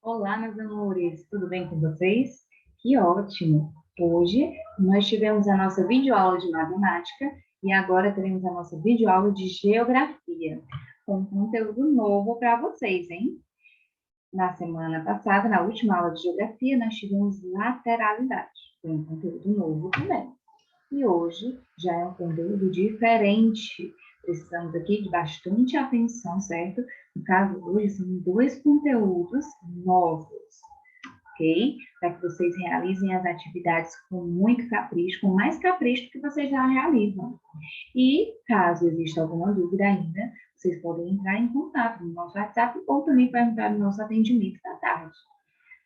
Olá, meus amores, tudo bem com vocês? Que ótimo! Hoje nós tivemos a nossa videoaula de matemática e agora teremos a nossa videoaula de geografia, com um conteúdo novo para vocês, hein? Na semana passada, na última aula de geografia, nós tivemos lateralidade, foi um conteúdo novo também. E hoje já é um conteúdo diferente. Precisamos aqui de bastante atenção, certo? No caso, hoje são dois conteúdos novos, ok? Para que vocês realizem as atividades com muito capricho, com mais capricho do que vocês já realizam. E, caso exista alguma dúvida ainda, vocês podem entrar em contato no nosso WhatsApp ou também perguntar no nosso atendimento da tarde.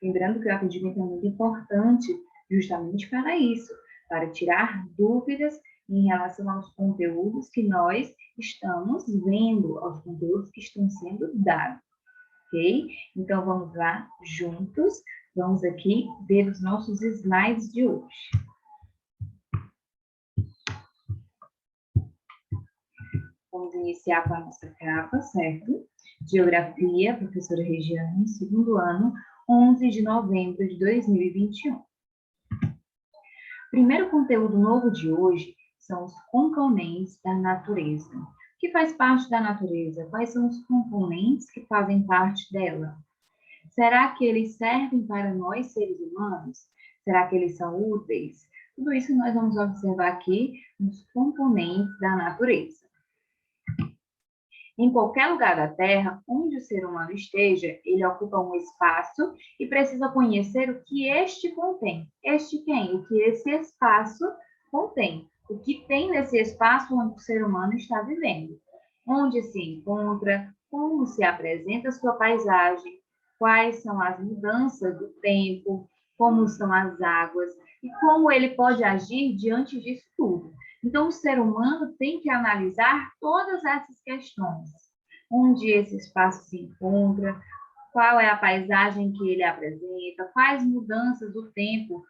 Lembrando que o atendimento é muito importante justamente para isso, para tirar dúvidas em relação aos conteúdos que nós estamos vendo, aos conteúdos que estão sendo dados, ok? Então, vamos lá, juntos, vamos aqui ver os nossos slides de hoje. Vamos iniciar com a nossa capa, certo? Geografia, professora Regiane, segundo ano, 11 de novembro de 2021. Primeiro conteúdo novo de hoje são os componentes da natureza. O que faz parte da natureza? Quais são os componentes que fazem parte dela? Será que eles servem para nós, seres humanos? Será que eles são úteis? Tudo isso nós vamos observar aqui nos componentes da natureza. Em qualquer lugar da Terra, onde o ser humano esteja, ele ocupa um espaço e precisa conhecer o que este contém. Este quem? O que esse espaço contém. O que tem nesse espaço onde o ser humano está vivendo. Onde se encontra, como se apresenta a sua paisagem, quais são as mudanças do tempo, como são as águas e como ele pode agir diante disso tudo. Então, o ser humano tem que analisar todas essas questões. Onde esse espaço se encontra, qual é a paisagem que ele apresenta, quais mudanças do tempo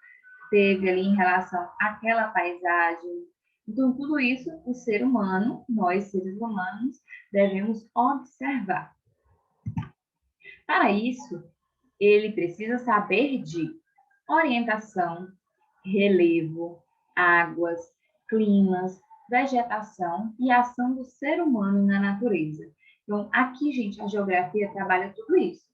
teve ali em relação àquela paisagem. Então, tudo isso o ser humano, nós seres humanos, devemos observar. Para isso, ele precisa saber de orientação, relevo, águas, climas, vegetação e ação do ser humano na natureza. Então, aqui, gente, a geografia trabalha tudo isso.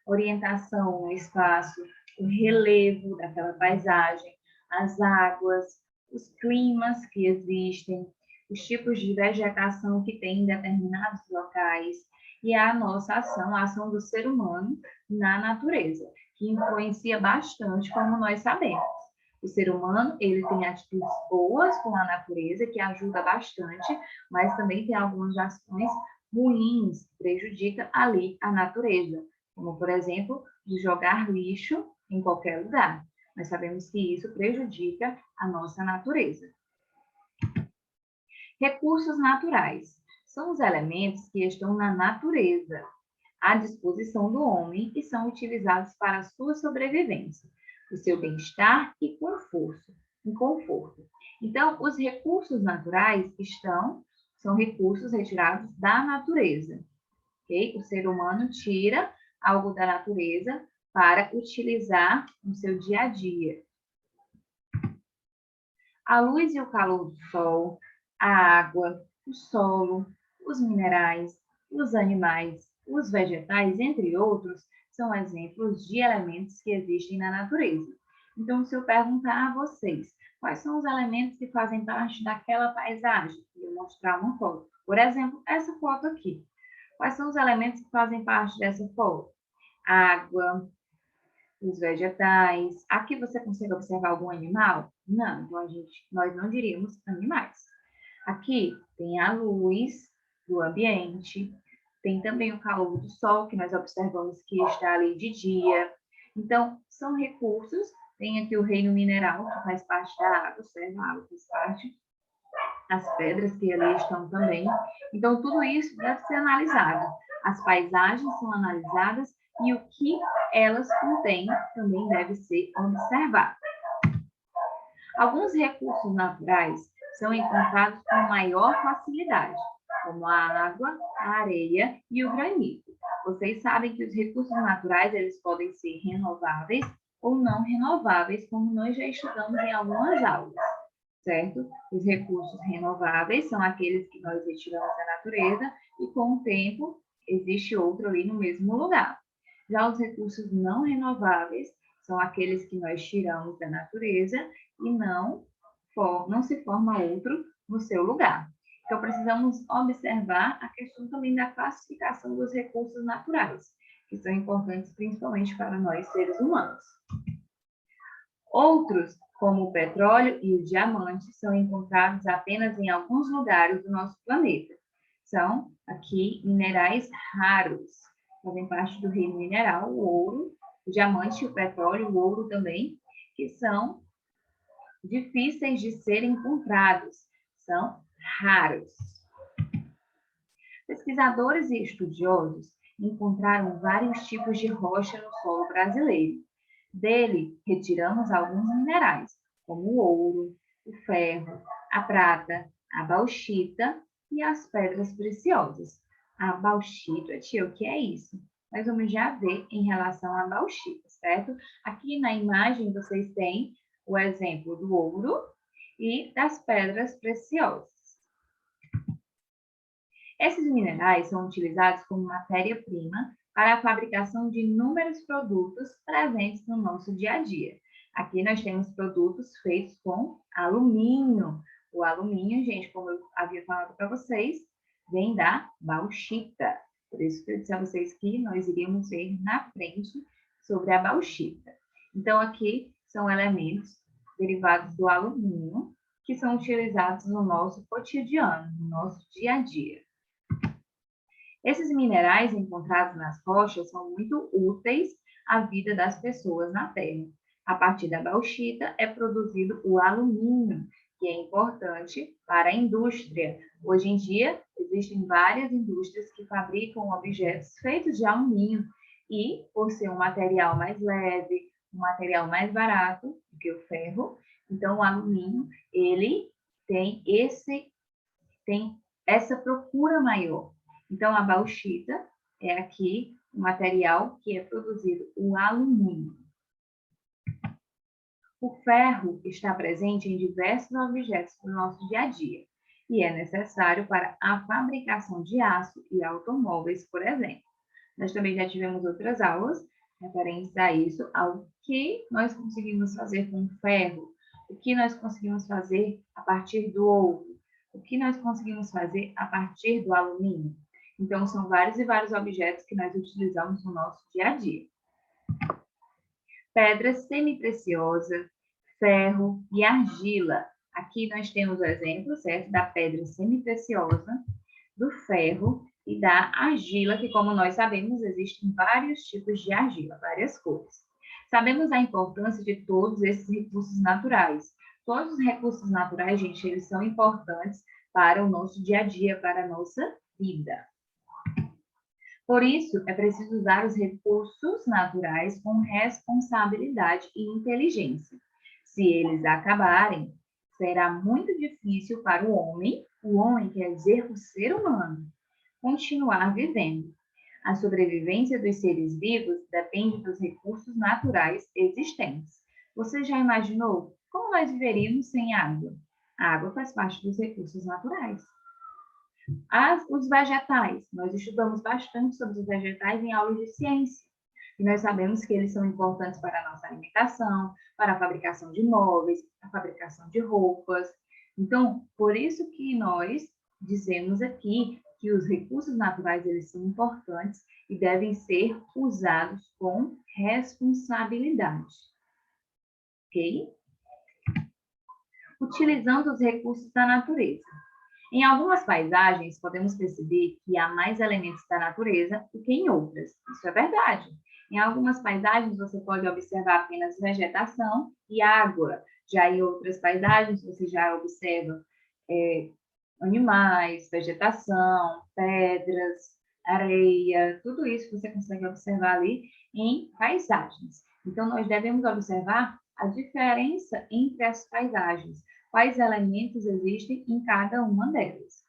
Orientação no espaço, o relevo daquela paisagem, as águas, os climas que existem, os tipos de vegetação que tem em determinados locais e a nossa ação, a ação do ser humano na natureza, que influencia bastante, como nós sabemos. O ser humano, ele tem atitudes boas com a natureza, que ajuda bastante, mas também tem algumas ações ruins, que prejudicam ali a natureza, como, por exemplo, de jogar lixo em qualquer lugar. Nós sabemos que isso prejudica a nossa natureza. Recursos naturais são os elementos que estão na natureza, à disposição do homem e são utilizados para a sua sobrevivência, o seu bem-estar e conforto. Então, os recursos naturais são recursos retirados da natureza. Okay? O ser humano tira algo da natureza para utilizar no seu dia a dia. A luz e o calor do sol, a água, o solo, os minerais, os animais, os vegetais, entre outros, são exemplos de elementos que existem na natureza. Então, se eu perguntar a vocês, quais são os elementos que fazem parte daquela paisagem? Eu vou mostrar uma foto. Por exemplo, essa foto aqui. Quais são os elementos que fazem parte dessa foto? Água, os vegetais. Aqui você consegue observar algum animal? Não, então nós não diríamos animais. Aqui tem a luz do ambiente, tem também o calor do sol, que nós observamos que está ali de dia. Então, são recursos. Tem aqui o reino mineral, que faz parte da água, certo? A água faz parte. As pedras que ali estão também. Então, tudo isso deve ser analisado. As paisagens são analisadas e o que elas contêm também deve ser observado. Alguns recursos naturais são encontrados com maior facilidade, como a água, a areia e o granito. Vocês sabem que os recursos naturais, eles podem ser renováveis ou não renováveis, como nós já estudamos em algumas aulas, certo? Os recursos renováveis são aqueles que nós retiramos da natureza e, com o tempo, existe outro ali no mesmo lugar. Já os recursos não renováveis são aqueles que nós tiramos da natureza e não se forma outro no seu lugar. Então, precisamos observar a questão também da classificação dos recursos naturais, que são importantes principalmente para nós, seres humanos. Outros, como o petróleo e o diamante, são encontrados apenas em alguns lugares do nosso planeta. São, aqui, minerais raros. Fazem parte do reino mineral, o ouro, o diamante, o petróleo, o ouro também, que são difíceis de serem encontrados. São raros. Pesquisadores e estudiosos encontraram vários tipos de rocha no solo brasileiro. Dele, retiramos alguns minerais, como o ouro, o ferro, a prata, a bauxita e as pedras preciosas. A bauxita, tia, o que é isso? Nós vamos já ver em relação à bauxita, certo? Aqui na imagem vocês têm o exemplo do ouro e das pedras preciosas. Esses minerais são utilizados como matéria-prima para a fabricação de inúmeros produtos presentes no nosso dia a dia. Aqui nós temos produtos feitos com alumínio. O alumínio, gente, como eu havia falado para vocês, vem da bauxita. Por isso que eu disse a vocês que nós iríamos ver na frente sobre a bauxita. Então, aqui são elementos derivados do alumínio que são utilizados no nosso cotidiano, no nosso dia a dia. Esses minerais encontrados nas rochas são muito úteis à vida das pessoas na Terra. A partir da bauxita é produzido o alumínio, que é importante para a indústria. Hoje em dia, existem várias indústrias que fabricam objetos feitos de alumínio e, por ser um material mais leve, um material mais barato do que o ferro, então o alumínio, ele tem essa procura maior. Então, a bauxita é aqui o material que é produzido, o alumínio. O ferro está presente em diversos objetos do nosso dia a dia e é necessário para a fabricação de aço e automóveis, por exemplo. Nós também já tivemos outras aulas referentes a isso, ao que nós conseguimos fazer com o ferro, o que nós conseguimos fazer a partir do ouro, o que nós conseguimos fazer a partir do alumínio. Então, são vários e vários objetos que nós utilizamos no nosso dia a dia. Pedra semi-preciosa, ferro e argila. Aqui nós temos o exemplo, certo, da pedra semi-preciosa, do ferro e da argila, que, como nós sabemos, existem vários tipos de argila, várias cores. Sabemos a importância de todos esses recursos naturais. Todos os recursos naturais, gente, eles são importantes para o nosso dia a dia, para a nossa vida. Por isso, é preciso usar os recursos naturais com responsabilidade e inteligência. Se eles acabarem, será muito difícil para o homem quer dizer o ser humano, continuar vivendo. A sobrevivência dos seres vivos depende dos recursos naturais existentes. Você já imaginou como nós viveríamos sem água? A água faz parte dos recursos naturais. Os vegetais, nós estudamos bastante sobre os vegetais em aulas de ciência. E nós sabemos que eles são importantes para a nossa alimentação, para a fabricação de móveis, a fabricação de roupas. Então, por isso que nós dizemos aqui que os recursos naturais eles são importantes e devem ser usados com responsabilidade. Ok? Utilizando os recursos da natureza. Em algumas paisagens, podemos perceber que há mais elementos da natureza do que em outras. Isso é verdade. Em algumas paisagens, você pode observar apenas vegetação e água. Já em outras paisagens, você já observa animais, vegetação, pedras, areia, tudo isso você consegue observar ali em paisagens. Então, nós devemos observar a diferença entre as paisagens, quais elementos existem em cada uma delas.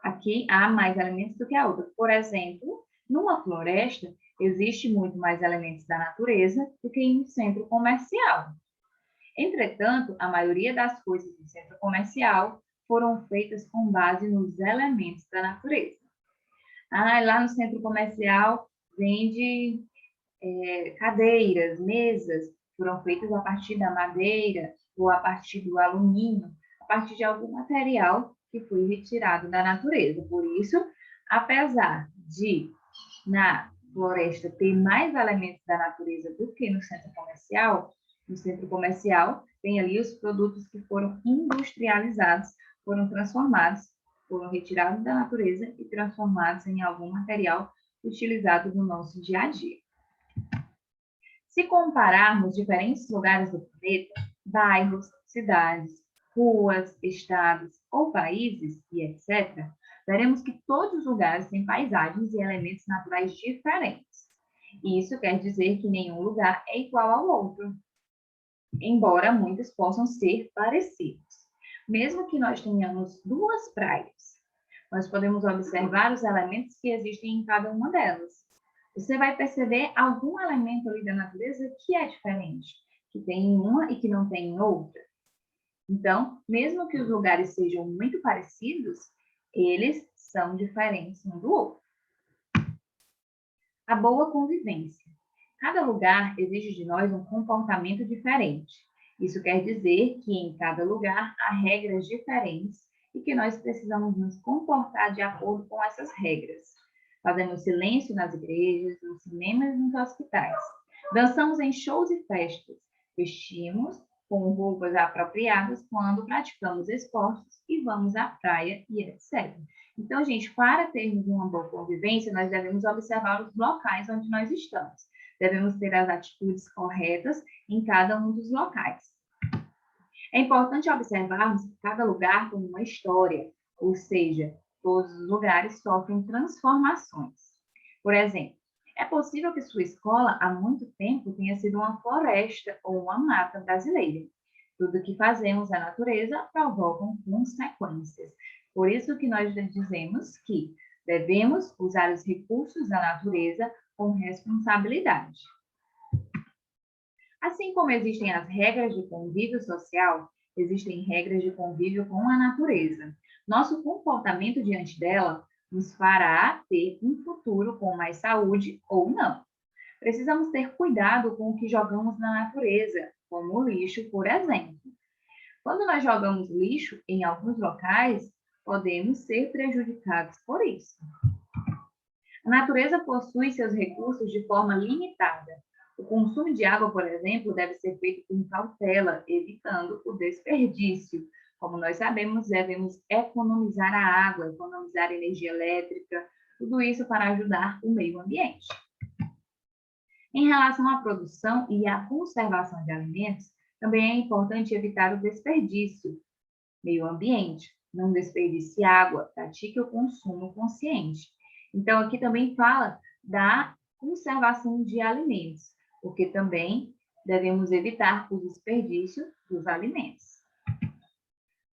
Aqui há mais elementos do que a outra. Por exemplo, Numa floresta, existe muito mais elementos da natureza do que em um centro comercial. Entretanto, a maioria das coisas do centro comercial foram feitas com base nos elementos da natureza. Lá no centro comercial vende cadeiras, mesas, foram feitas a partir da madeira ou a partir do alumínio, a partir de algum material que foi retirado da natureza. Por isso, apesar de na floresta ter mais elementos da natureza do que no centro comercial tem ali os produtos que foram industrializados, foram transformados, foram retirados da natureza e transformados em algum material utilizado no nosso dia a dia. Se compararmos diferentes lugares do planeta, bairros, cidades, ruas, estados ou países e etc., veremos que todos os lugares têm paisagens e elementos naturais diferentes. Isso quer dizer que nenhum lugar é igual ao outro, embora muitos possam ser parecidos. Mesmo que nós tenhamos duas praias, nós podemos observar os elementos que existem em cada uma delas. Você vai perceber algum elemento ali da natureza que é diferente, que tem em uma e que não tem em outra. Então, mesmo que os lugares sejam muito parecidos, eles são diferentes um do outro. A boa convivência. Cada lugar exige de nós um comportamento diferente. Isso quer dizer que em cada lugar há regras diferentes e que nós precisamos nos comportar de acordo com essas regras. Fazemos silêncio nas igrejas, nos cinemas e nos hospitais. Dançamos em shows e festas. Vestimos com roupas apropriadas quando praticamos esportes e vamos à praia e etc. Então, gente, para termos uma boa convivência, nós devemos observar os locais onde nós estamos. Devemos ter as atitudes corretas em cada um dos locais. É importante observarmos que cada lugar tem uma história, ou seja, todos os lugares sofrem transformações. Por exemplo, é possível que sua escola há muito tempo tenha sido uma floresta ou uma mata brasileira. Tudo que fazemos na natureza provoca consequências. Por isso que nós dizemos que devemos usar os recursos da natureza com responsabilidade. Assim como existem as regras de convívio social, existem regras de convívio com a natureza. Nosso comportamento diante dela nos fará ter um futuro com mais saúde ou não. Precisamos ter cuidado com o que jogamos na natureza, como o lixo, por exemplo. Quando nós jogamos lixo em alguns locais, podemos ser prejudicados por isso. A natureza possui seus recursos de forma limitada. O consumo de água, por exemplo, deve ser feito com cautela, evitando o desperdício. Como nós sabemos, devemos economizar a água, economizar a energia elétrica, tudo isso para ajudar o meio ambiente. Em relação à produção e à conservação de alimentos, também é importante evitar o desperdício. Meio ambiente, não desperdice água, pratique o consumo consciente. Então, aqui também fala da conservação de alimentos, porque também devemos evitar o desperdício dos alimentos.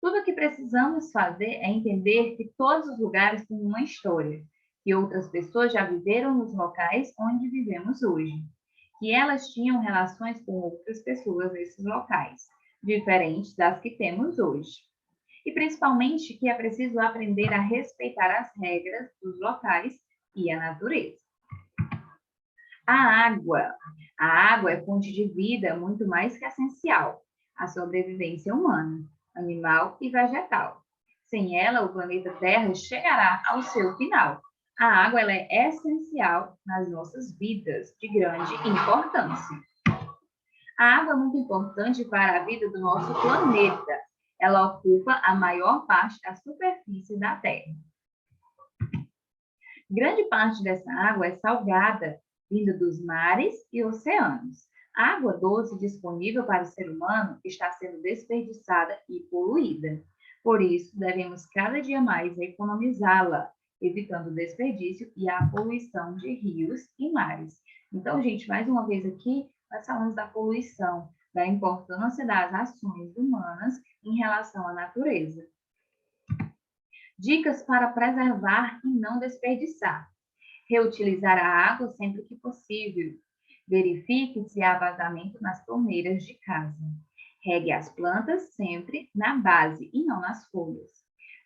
Tudo o que precisamos fazer é entender que todos os lugares têm uma história, que outras pessoas já viveram nos locais onde vivemos hoje, que elas tinham relações com outras pessoas nesses locais, diferentes das que temos hoje. E principalmente que é preciso aprender a respeitar as regras dos locais e a natureza. A água é fonte de vida muito mais que essencial à sobrevivência humana, animal e vegetal. Sem ela, o planeta Terra chegará ao seu final. A água ela é essencial nas nossas vidas, de grande importância. A água é muito importante para a vida do nosso planeta. Ela ocupa a maior parte da superfície da Terra. Grande parte dessa água é salgada, vinda dos mares e oceanos. A água doce disponível para o ser humano está sendo desperdiçada e poluída. Por isso, devemos cada dia mais economizá-la, evitando o desperdício e a poluição de rios e mares. Então, gente, mais uma vez aqui, nós falamos da poluição, da importância das ações humanas em relação à natureza. Dicas para preservar e não desperdiçar. Reutilizar a água sempre que possível. Verifique se há vazamento nas torneiras de casa. Regue as plantas sempre na base e não nas folhas.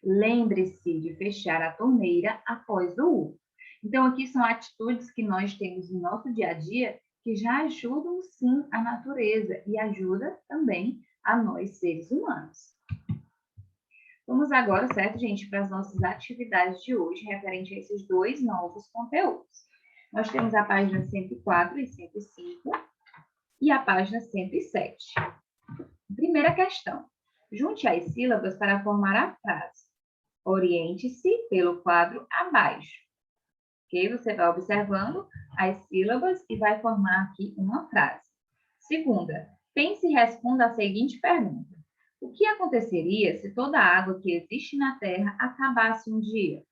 Lembre-se de fechar a torneira após o uso. Então, aqui são atitudes que nós temos no nosso dia a dia que já ajudam, sim, a natureza e ajuda também a nós, seres humanos. Vamos agora, certo, gente, para as nossas atividades de hoje, referente a esses dois novos conteúdos. Nós temos a página 104 e 105 e a página 107. Primeira questão. Junte as sílabas para formar a frase. Oriente-se pelo quadro abaixo. Ok? Você vai observando as sílabas e vai formar aqui uma frase. Segunda, pense e responda a seguinte pergunta. O que aconteceria se toda a água que existe na Terra acabasse um dia?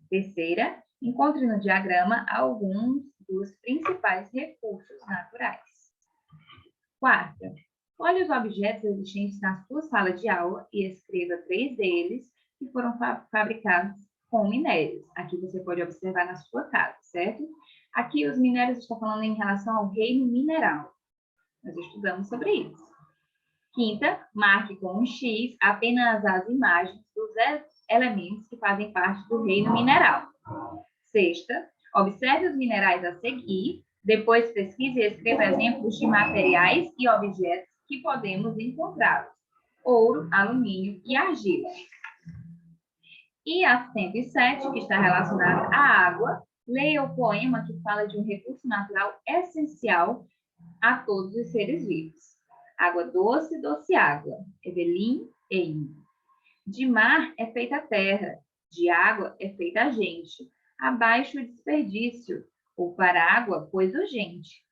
Terceira, encontre no diagrama alguns dos principais recursos naturais. Quarta, olhe os objetos existentes na sua sala de aula e escreva 3 deles que foram fabricados com minérios. Aqui você pode observar na sua casa, certo? Aqui os minérios estão falando em relação ao reino mineral. Nós estudamos sobre isso. Quinta, marque com um X apenas as imagens dos elementos que fazem parte do reino mineral. Sexta, observe os minerais a seguir, depois pesquise e escreva exemplos de materiais e objetos que podemos encontrá-los. Ouro, alumínio e argila. E a 107, que está relacionada à água, leia o poema que fala de um recurso natural essencial a todos os seres vivos. Água doce, doce água. Evelyn Eyne. De mar é feita a terra, de água é feita a gente. Abaixo o desperdício, ou para água, pois urgente.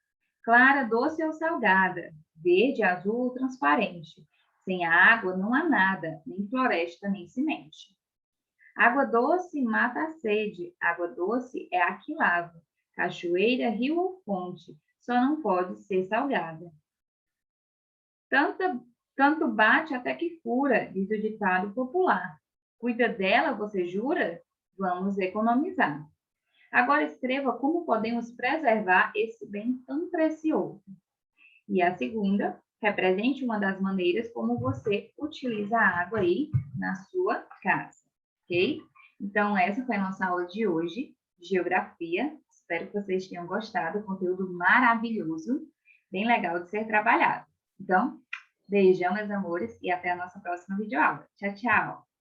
Clara, doce ou salgada, verde, azul ou transparente. Sem a água não há nada, nem floresta, nem semente. Água doce mata a sede, água doce é a que lava. Cachoeira, rio ou fonte, só não pode ser salgada. Tanto bate até que fura, diz o ditado popular. Cuida dela, você jura? Vamos economizar. Agora escreva como podemos preservar esse bem tão precioso. E a segunda, represente uma das maneiras como você utiliza a água aí na sua casa, ok? Então, essa foi a nossa aula de hoje, de Geografia. Espero que vocês tenham gostado, conteúdo maravilhoso, bem legal de ser trabalhado. Então, beijão, meus amores, e até a nossa próxima videoaula. Tchau, tchau!